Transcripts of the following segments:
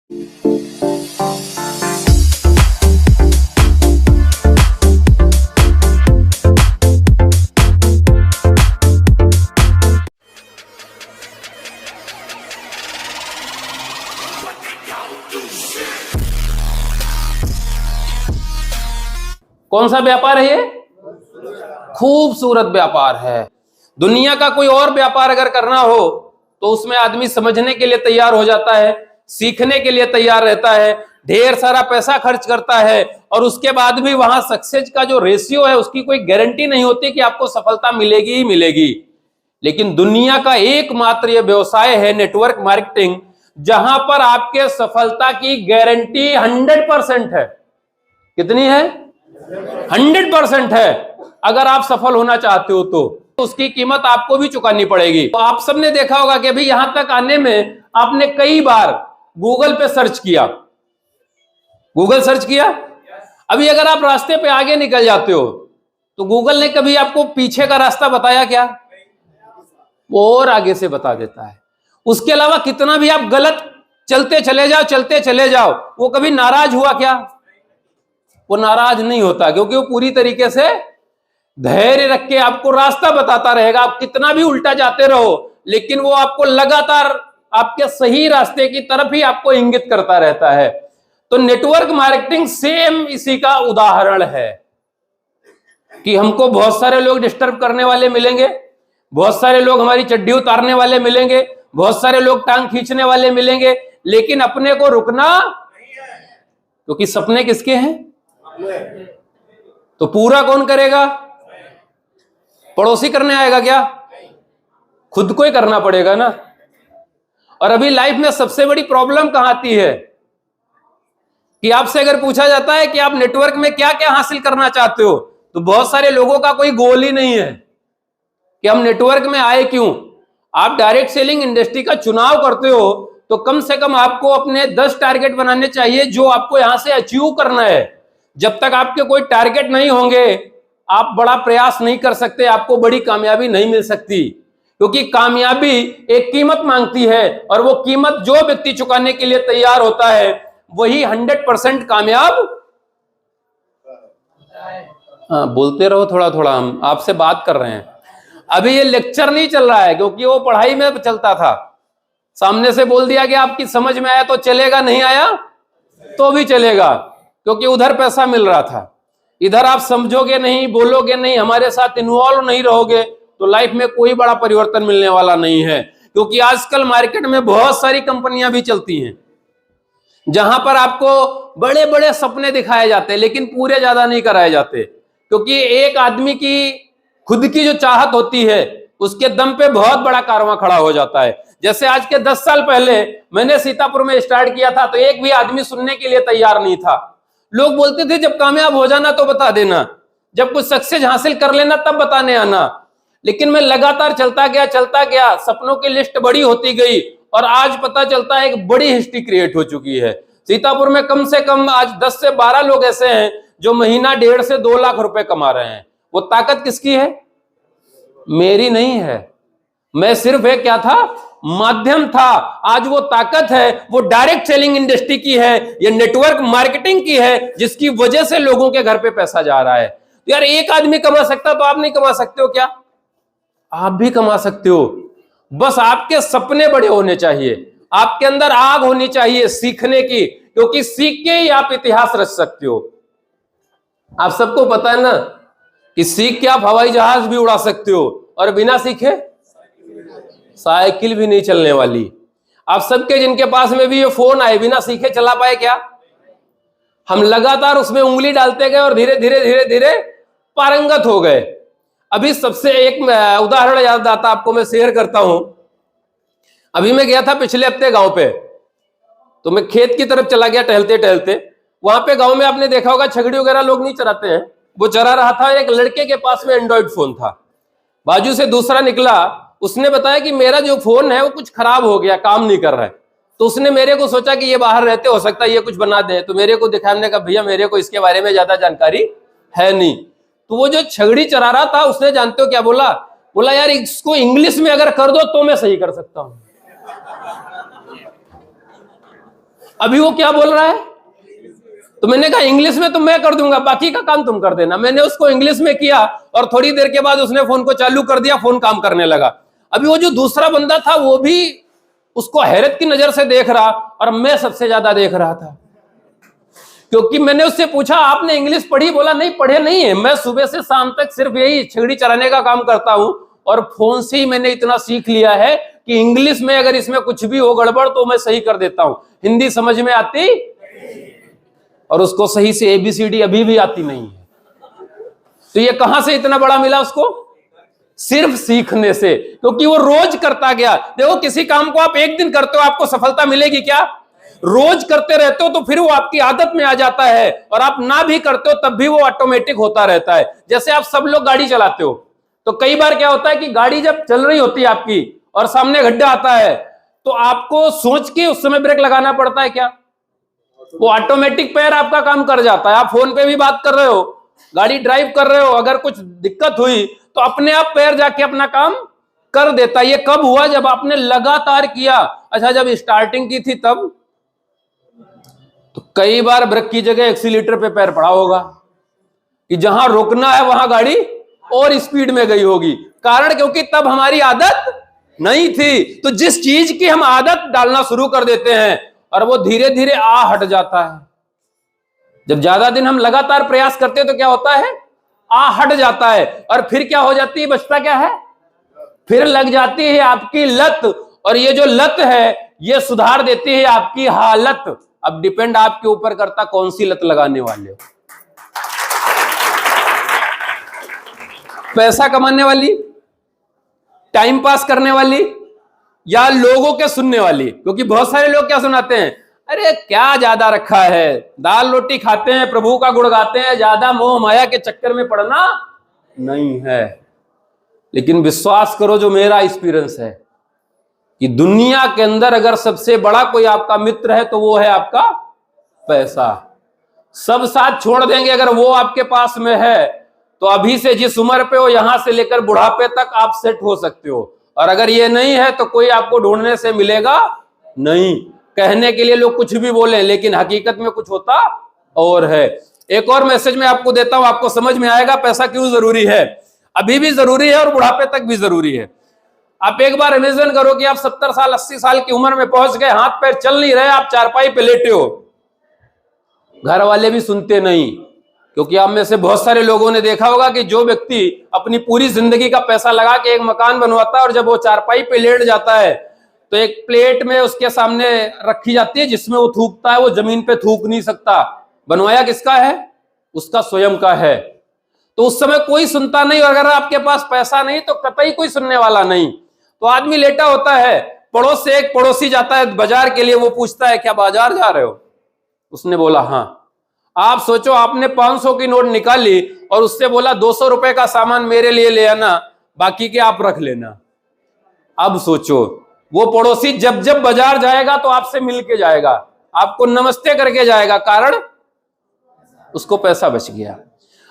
कौन सा व्यापार है ये? खूबसूरत व्यापार है। दुनिया का कोई और व्यापार अगर करना हो तो उसमें आदमी समझने के लिए तैयार हो जाता है, सीखने के लिए तैयार रहता है, ढेर सारा पैसा खर्च करता है, और उसके बाद भी वहां सक्सेस का जो रेशियो है उसकी कोई गारंटी नहीं होती कि आपको सफलता मिलेगी ही मिलेगी। लेकिन दुनिया का एकमात्र ये व्यवसाय है नेटवर्क मार्केटिंग, जहां पर आपके सफलता की गारंटी 100% है। कितनी है? 100% है। अगर आप सफल होना चाहते हो तो उसकी कीमत आपको भी चुकानी पड़ेगी। तो आप सबने देखा होगा कि अभी यहां तक आने में आपने कई बार गूगल पे सर्च किया, गूगल सर्च किया। अभी अगर आप रास्ते पे आगे निकल जाते हो तो गूगल ने कभी आपको पीछे का रास्ता बताया क्या? वो और आगे से बता देता है। उसके अलावा कितना भी आप गलत चलते चले जाओ, चलते चले जाओ, वो कभी नाराज हुआ क्या? वो नाराज नहीं होता, क्योंकि वो पूरी तरीके से धैर्य रख के आपको रास्ता बताता रहेगा। आप कितना भी उल्टा जाते रहो, लेकिन वो आपको लगातार आपके सही रास्ते की तरफ ही आपको इंगित करता रहता है। तो नेटवर्क मार्केटिंग सेम इसी का उदाहरण है कि हमको बहुत सारे लोग डिस्टर्ब करने वाले मिलेंगे, बहुत सारे लोग हमारी चड्डी उतारने वाले मिलेंगे, बहुत सारे लोग टांग खींचने वाले मिलेंगे, लेकिन अपने को रुकना, क्योंकि सपने किसके हैं? तो पूरा कौन करेगा? पड़ोसी करने आएगा क्या? खुद को ही करना पड़ेगा ना। और अभी लाइफ में सबसे बड़ी प्रॉब्लम कहां आती है कि आपसे अगर पूछा जाता है कि आप नेटवर्क में क्या क्या हासिल करना चाहते हो, तो बहुत सारे लोगों का कोई गोल ही नहीं है कि हम नेटवर्क में आए क्यों। आप डायरेक्ट सेलिंग इंडस्ट्री का चुनाव करते हो तो कम से कम आपको अपने 10 टारगेट बनाने चाहिए जो आपको यहां से अचीव करना है। जब तक आपके कोई टारगेट नहीं होंगे आप बड़ा प्रयास नहीं कर सकते, आपको बड़ी कामयाबी नहीं मिल सकती, क्योंकि कामयाबी एक कीमत मांगती है, और वो कीमत जो व्यक्ति चुकाने के लिए तैयार होता है वही 100% कामयाब। हाँ, बोलते रहो थोड़ा थोड़ा, हम आपसे बात कर रहे हैं। अभी ये लेक्चर नहीं चल रहा है, क्योंकि वो पढ़ाई में चलता था। सामने से बोल दिया कि आपकी समझ में आया तो चलेगा, नहीं आया तो भी चलेगा, क्योंकि उधर पैसा मिल रहा था। इधर आप समझोगे नहीं, बोलोगे नहीं, हमारे साथ इन्वॉल्व नहीं रहोगे तो लाइफ में कोई बड़ा परिवर्तन मिलने वाला नहीं है। क्योंकि आजकल मार्केट में बहुत सारी कंपनियां भी चलती हैं जहां पर आपको बड़े बड़े सपने दिखाए जाते हैं, लेकिन पूरे ज्यादा नहीं कराए जाते, क्योंकि एक आदमी की खुद की जो चाहत होती है उसके दम पे बहुत बड़ा कारवां खड़ा हो जाता है। जैसे आज के 10 साल पहले मैंने सीतापुर में स्टार्ट किया था तो एक भी आदमी सुनने के लिए तैयार नहीं था। लोग बोलते थे जब कामयाब हो जाना तो बता देना, जब कुछ सक्सेस हासिल कर लेना तब बताने आना। लेकिन मैं लगातार चलता गया, सपनों की लिस्ट बड़ी होती गई, और आज पता चलता है एक बड़ी हिस्ट्री क्रिएट हो चुकी है। सीतापुर में कम से कम आज 10 से 12 लोग ऐसे हैं जो महीना 1.5 से 2 लाख रुपए कमा रहे हैं। वो ताकत किसकी है? मेरी नहीं है। मैं सिर्फ एक क्या था? माध्यम था। आज वो ताकत है, वो डायरेक्ट सेलिंग इंडस्ट्री की है, ये नेटवर्क मार्केटिंग की है, जिसकी वजह से लोगों के घर पे पैसा जा रहा है। तो यार एक आदमी कमा सकता तो आप नहीं कमा सकते हो क्या? आप भी कमा सकते हो। बस आपके सपने बड़े होने चाहिए, आपके अंदर आग होनी चाहिए सीखने की, क्योंकि सीख के ही आप इतिहास रच सकते हो। आप सबको पता है ना कि सीख के आप हवाई जहाज भी उड़ा सकते हो, और बिना सीखे साइकिल भी नहीं चलने वाली। आप सबके जिनके पास में भी ये फोन आए, बिना सीखे चला पाए क्या? हम लगातार उसमें उंगली डालते गए और धीरे धीरे धीरे धीरे पारंगत हो गए। अभी सबसे एक उदाहरण याद आता आपको, मैं शेयर करता हूं। अभी मैं गया था पिछले हफ्ते गांव पे, तो मैं खेत की तरफ चला गया टहलते टहलते। वहां पे गांव में आपने देखा होगा छकड़ी वगैरह लोग नहीं चराते हैं, वो चरा रहा था। एक लड़के के पास में एंड्रॉइड फोन था, बाजू से दूसरा निकला, उसने बताया कि मेरा जो फोन है वो कुछ खराब हो गया, काम नहीं कर रहा है। तो उसने मेरे को सोचा कि ये बाहर रहते, हो सकता है ये कुछ बना दे, तो मेरे को दिखाने का, भैया मेरे को इसके बारे में ज्यादा जानकारी है नहीं। तो वो जो छगड़ी चरा रहा था उसने जानते हो क्या बोला? बोला यार इसको इंग्लिश में अगर कर दो तो मैं सही कर सकता हूं। अभी वो क्या बोल रहा है? तो मैंने कहा इंग्लिश में तो मैं कर दूंगा, बाकी का काम तुम कर देना। मैंने उसको इंग्लिश में किया और थोड़ी देर के बाद उसने फोन को चालू कर दिया, फोन काम करने लगा। अभी वो जो दूसरा बंदा था वो भी उसको हैरत की नजर से देख रहा और मैं सबसे ज्यादा देख रहा था, क्योंकि मैंने उससे पूछा आपने इंग्लिश पढ़ी? बोला नहीं पढ़े नहीं है, मैं सुबह से शाम तक सिर्फ यही छेड़ी चराने का काम करता हूं और फोन से ही मैंने इतना सीख लिया है कि इंग्लिश में अगर इसमें कुछ भी हो गड़बड़ तो मैं सही कर देता हूं, हिंदी समझ में आती और उसको सही से ABCD अभी भी आती नहीं है। तो ये कहां से इतना बड़ा मिला उसको? सिर्फ सीखने से, क्योंकि वो रोज करता गया। देखो किसी काम को आप एक दिन करते हो आपको सफलता मिलेगी क्या? रोज करते रहते हो तो फिर वो आपकी आदत में आ जाता है और आप ना भी करते हो तब भी वो ऑटोमेटिक होता रहता है। जैसे आप सब लोग गाड़ी चलाते हो तो कई बार क्या होता है कि गाड़ी जब चल रही होती है आपकी और सामने गड्ढा आता है तो आपको सोच के उस समय ब्रेक लगाना पड़ता है क्या? वो ऑटोमेटिक पैर आपका काम कर जाता है। आप फोन पे भी बात कर रहे हो, गाड़ी ड्राइव कर रहे हो, अगर कुछ दिक्कत हुई तो अपने आप पैर जाके अपना काम कर देता है। ये कब हुआ? जब आपने लगातार किया। अच्छा जब स्टार्टिंग की थी तब तो कई बार ब्रेक की जगह एक्सीलेटर पे पैर पड़ा होगा कि जहां रुकना है वहां गाड़ी और स्पीड में गई होगी। कारण क्योंकि तब हमारी आदत नहीं थी। तो जिस चीज की हम आदत डालना शुरू कर देते हैं और वो धीरे धीरे हट जाता है। जब ज्यादा दिन हम लगातार प्रयास करते हैं तो क्या होता है? हट जाता है और फिर क्या हो जाती है? बचता क्या है? फिर लग जाती है आपकी लत, और ये जो लत है ये सुधार देती है आपकी हालत। अब डिपेंड आपके ऊपर करता कौन सी लत लगाने वाले हो। पैसा कमाने वाली, टाइम पास करने वाली, या लोगों के सुनने वाली? क्योंकि बहुत सारे लोग क्या सुनाते हैं, अरे क्या ज्यादा रखा है, दाल रोटी खाते हैं, प्रभु का गुण गाते हैं, ज्यादा मोह माया के चक्कर में पड़ना नहीं है। लेकिन विश्वास करो, जो मेरा एक्सपीरियंस है कि दुनिया के अंदर अगर सबसे बड़ा कोई आपका मित्र है तो वो है आपका पैसा। सब साथ छोड़ देंगे अगर वो आपके पास में है तो अभी से जिस उम्र पे हो यहां से लेकर बुढ़ापे तक आप सेट हो सकते हो। और अगर ये नहीं है तो कोई आपको ढूंढने से मिलेगा नहीं। कहने के लिए लोग कुछ भी बोले लेकिन हकीकत में कुछ होता और है। एक और मैसेज मैं आपको देता हूं, आपको समझ में आएगा पैसा क्यों जरूरी है। अभी भी जरूरी है और बुढ़ापे तक भी जरूरी है। आप एक बार इमेजिन करो कि आप 70 साल 80 साल की उम्र में पहुंच गए, हाथ पैर चल नहीं रहे, आप चारपाई पे लेटे हो, घर वाले भी सुनते नहीं। क्योंकि आप में से बहुत सारे लोगों ने देखा होगा कि जो व्यक्ति अपनी पूरी जिंदगी का पैसा लगा के एक मकान बनवाता है और जब वो चारपाई पे लेट जाता है तो एक प्लेट में उसके सामने रखी जाती है जिसमें वो थूकता है, वो जमीन पे थूक नहीं सकता। बनवाया किसका है? उसका स्वयं का है। तो उस समय कोई सुनता नहीं, और अगर आपके पास पैसा नहीं तो कतई कोई सुनने वाला नहीं। तो आदमी लेटा होता है, पड़ोस से एक पड़ोसी जाता है बाजार के लिए, वो पूछता है क्या बाजार जा रहे हो? उसने बोला हाँ। आप सोचो, आपने 500 की नोट निकाली और उससे बोला 200 रुपए का सामान मेरे लिए ले आना, बाकी के आप रख लेना। अब सोचो, वो पड़ोसी जब जब बाजार जाएगा तो आपसे मिल के जाएगा, आपको नमस्ते करके जाएगा, कारण उसको पैसा बच गया।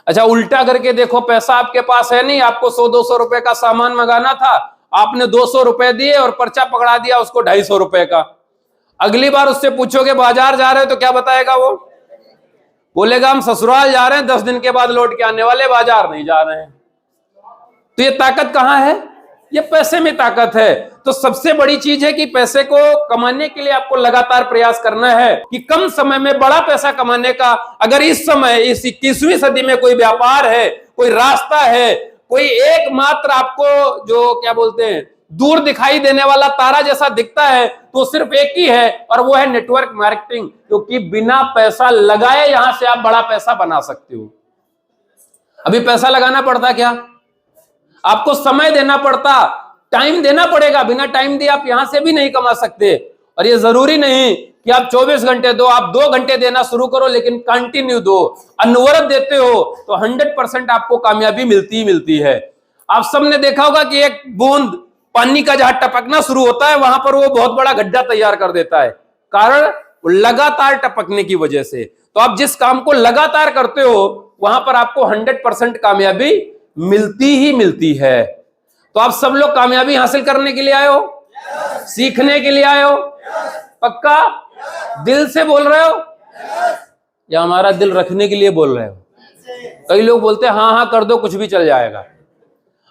अच्छा उल्टा करके देखो, पैसा आपके पास है नहीं, आपको 100-200 रुपए का सामान मंगाना था, आपने 200 रुपए दिए और पर्चा पकड़ा दिया उसको 250 रुपए का। अगली बार उससे पूछोगे बाजार जा रहे हो तो क्या बताएगा वो? बोलेगा हम ससुराल जा रहे हैं, 10 दिन के बाद लौट के आने वाले, बाजार नहीं जा रहे हैं। तो ये ताकत कहां है? ये पैसे में ताकत है। तो सबसे बड़ी चीज है कि पैसे को कमाने के लिए आपको लगातार प्रयास करना है कि कम समय में बड़ा पैसा कमाने का। अगर इस समय इस 21वीं सदी में कोई व्यापार है, कोई रास्ता है, कोई एकमात्र आपको जो क्या बोलते हैं दूर दिखाई देने वाला तारा जैसा दिखता है तो सिर्फ एक ही है, और वो है नेटवर्क मार्केटिंग। क्योंकि बिना पैसा लगाए यहां से आप बड़ा पैसा बना सकते हो। अभी पैसा लगाना पड़ता क्या? आपको समय देना पड़ता, टाइम देना पड़ेगा। बिना टाइम दिए आप यहां से भी नहीं कमा सकते। और ये जरूरी नहीं कि आप 24 घंटे दो, आप 2 घंटे देना शुरू करो, लेकिन कंटिन्यू दो, अनवरत देते हो तो 100% आपको कामयाबी मिलती ही मिलती है। आप सबने देखा होगा कि एक बूंद पानी का जहां टपकना शुरू होता है वहां पर वो बहुत बड़ा गड्ढा तैयार कर देता है, कारण लगातार टपकने की वजह से। तो आप जिस काम को लगातार करते हो वहां पर आपको 100% कामयाबी मिलती ही मिलती है। तो आप सब लोग कामयाबी हासिल करने के लिए आए हो, सीखने के लिए आए हो, पक्का? दिल से बोल रहे हो या हमारा दिल रखने के लिए बोल रहे हो? कई लोग बोलते हैं हाँ हाँ कर दो, कुछ भी चल जाएगा।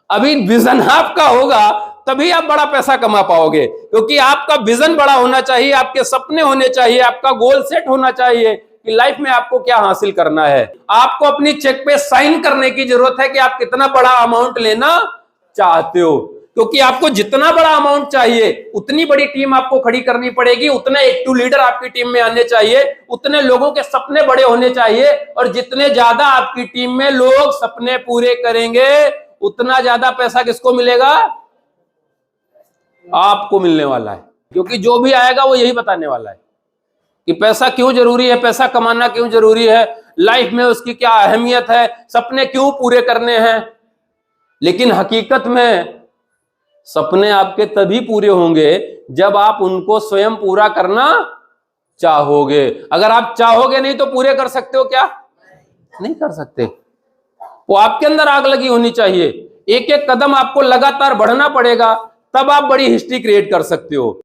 अभी विजन आपका होगा तभी आप बड़ा पैसा कमा पाओगे, क्योंकि आपका विजन बड़ा होना चाहिए, आपके सपने होने चाहिए, आपका गोल सेट होना चाहिए कि लाइफ में आपको क्या हासिल करना है। आपको अपनी चेक पे साइन करने की जरूरत है कि आप कितना बड़ा अमाउंट लेना चाहते हो, क्योंकि आपको जितना बड़ा अमाउंट चाहिए उतनी बड़ी टीम आपको खड़ी करनी पड़ेगी, उतने एक्टिव लीडर आपकी टीम में आने चाहिए, उतने लोगों के सपने बड़े होने चाहिए, और जितने ज्यादा आपकी टीम में लोग सपने पूरे करेंगे उतना ज्यादा पैसा किसको मिलेगा? आपको मिलने वाला है। क्योंकि जो भी आएगा वो यही बताने वाला है कि पैसा क्यों जरूरी है, पैसा कमाना क्यों जरूरी है, लाइफ में उसकी क्या अहमियत है, सपने क्यों पूरे करने हैं। लेकिन हकीकत में सपने आपके तभी पूरे होंगे जब आप उनको स्वयं पूरा करना चाहोगे। अगर आप चाहोगे नहीं तो पूरे कर सकते हो क्या? नहीं कर सकते। वो आपके अंदर आग लगी होनी चाहिए, एक एक कदम आपको लगातार बढ़ना पड़ेगा, तब आप बड़ी हिस्ट्री क्रिएट कर सकते हो।